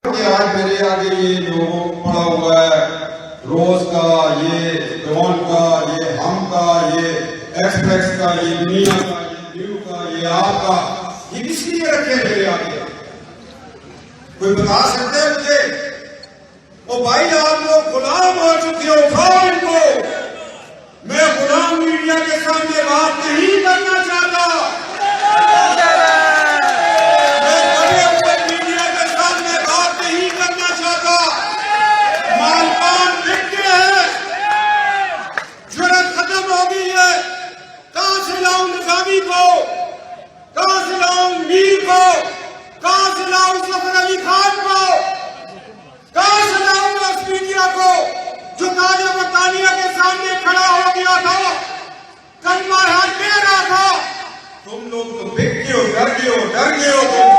आज मेरे आगे ये जो पड़ा हुआ है रोज का, ये डॉन का, ये हम का, ये एक्सप्रेस का, ये दुनिया का, ये न्यू का, ये आपका, ये किस लिए रखे मेरे आगे? कोई बता सकते हैं मुझे? ओ भाई आप लोग गुलाम हो चुके हो, खाओ इनको। मैं गुलाम मीडिया के सामने बात नहीं करना चाहता। कहां से लाऊं मीर को, कहां से लाऊं सफदर को, कहां से लाऊं उस मीडिया को जो ताजा बरतानिया के सामने खड़ा हो गया था, कलमा हाथ दे रहा था। तुम लोग तो बिक गए हो, डर गए हो,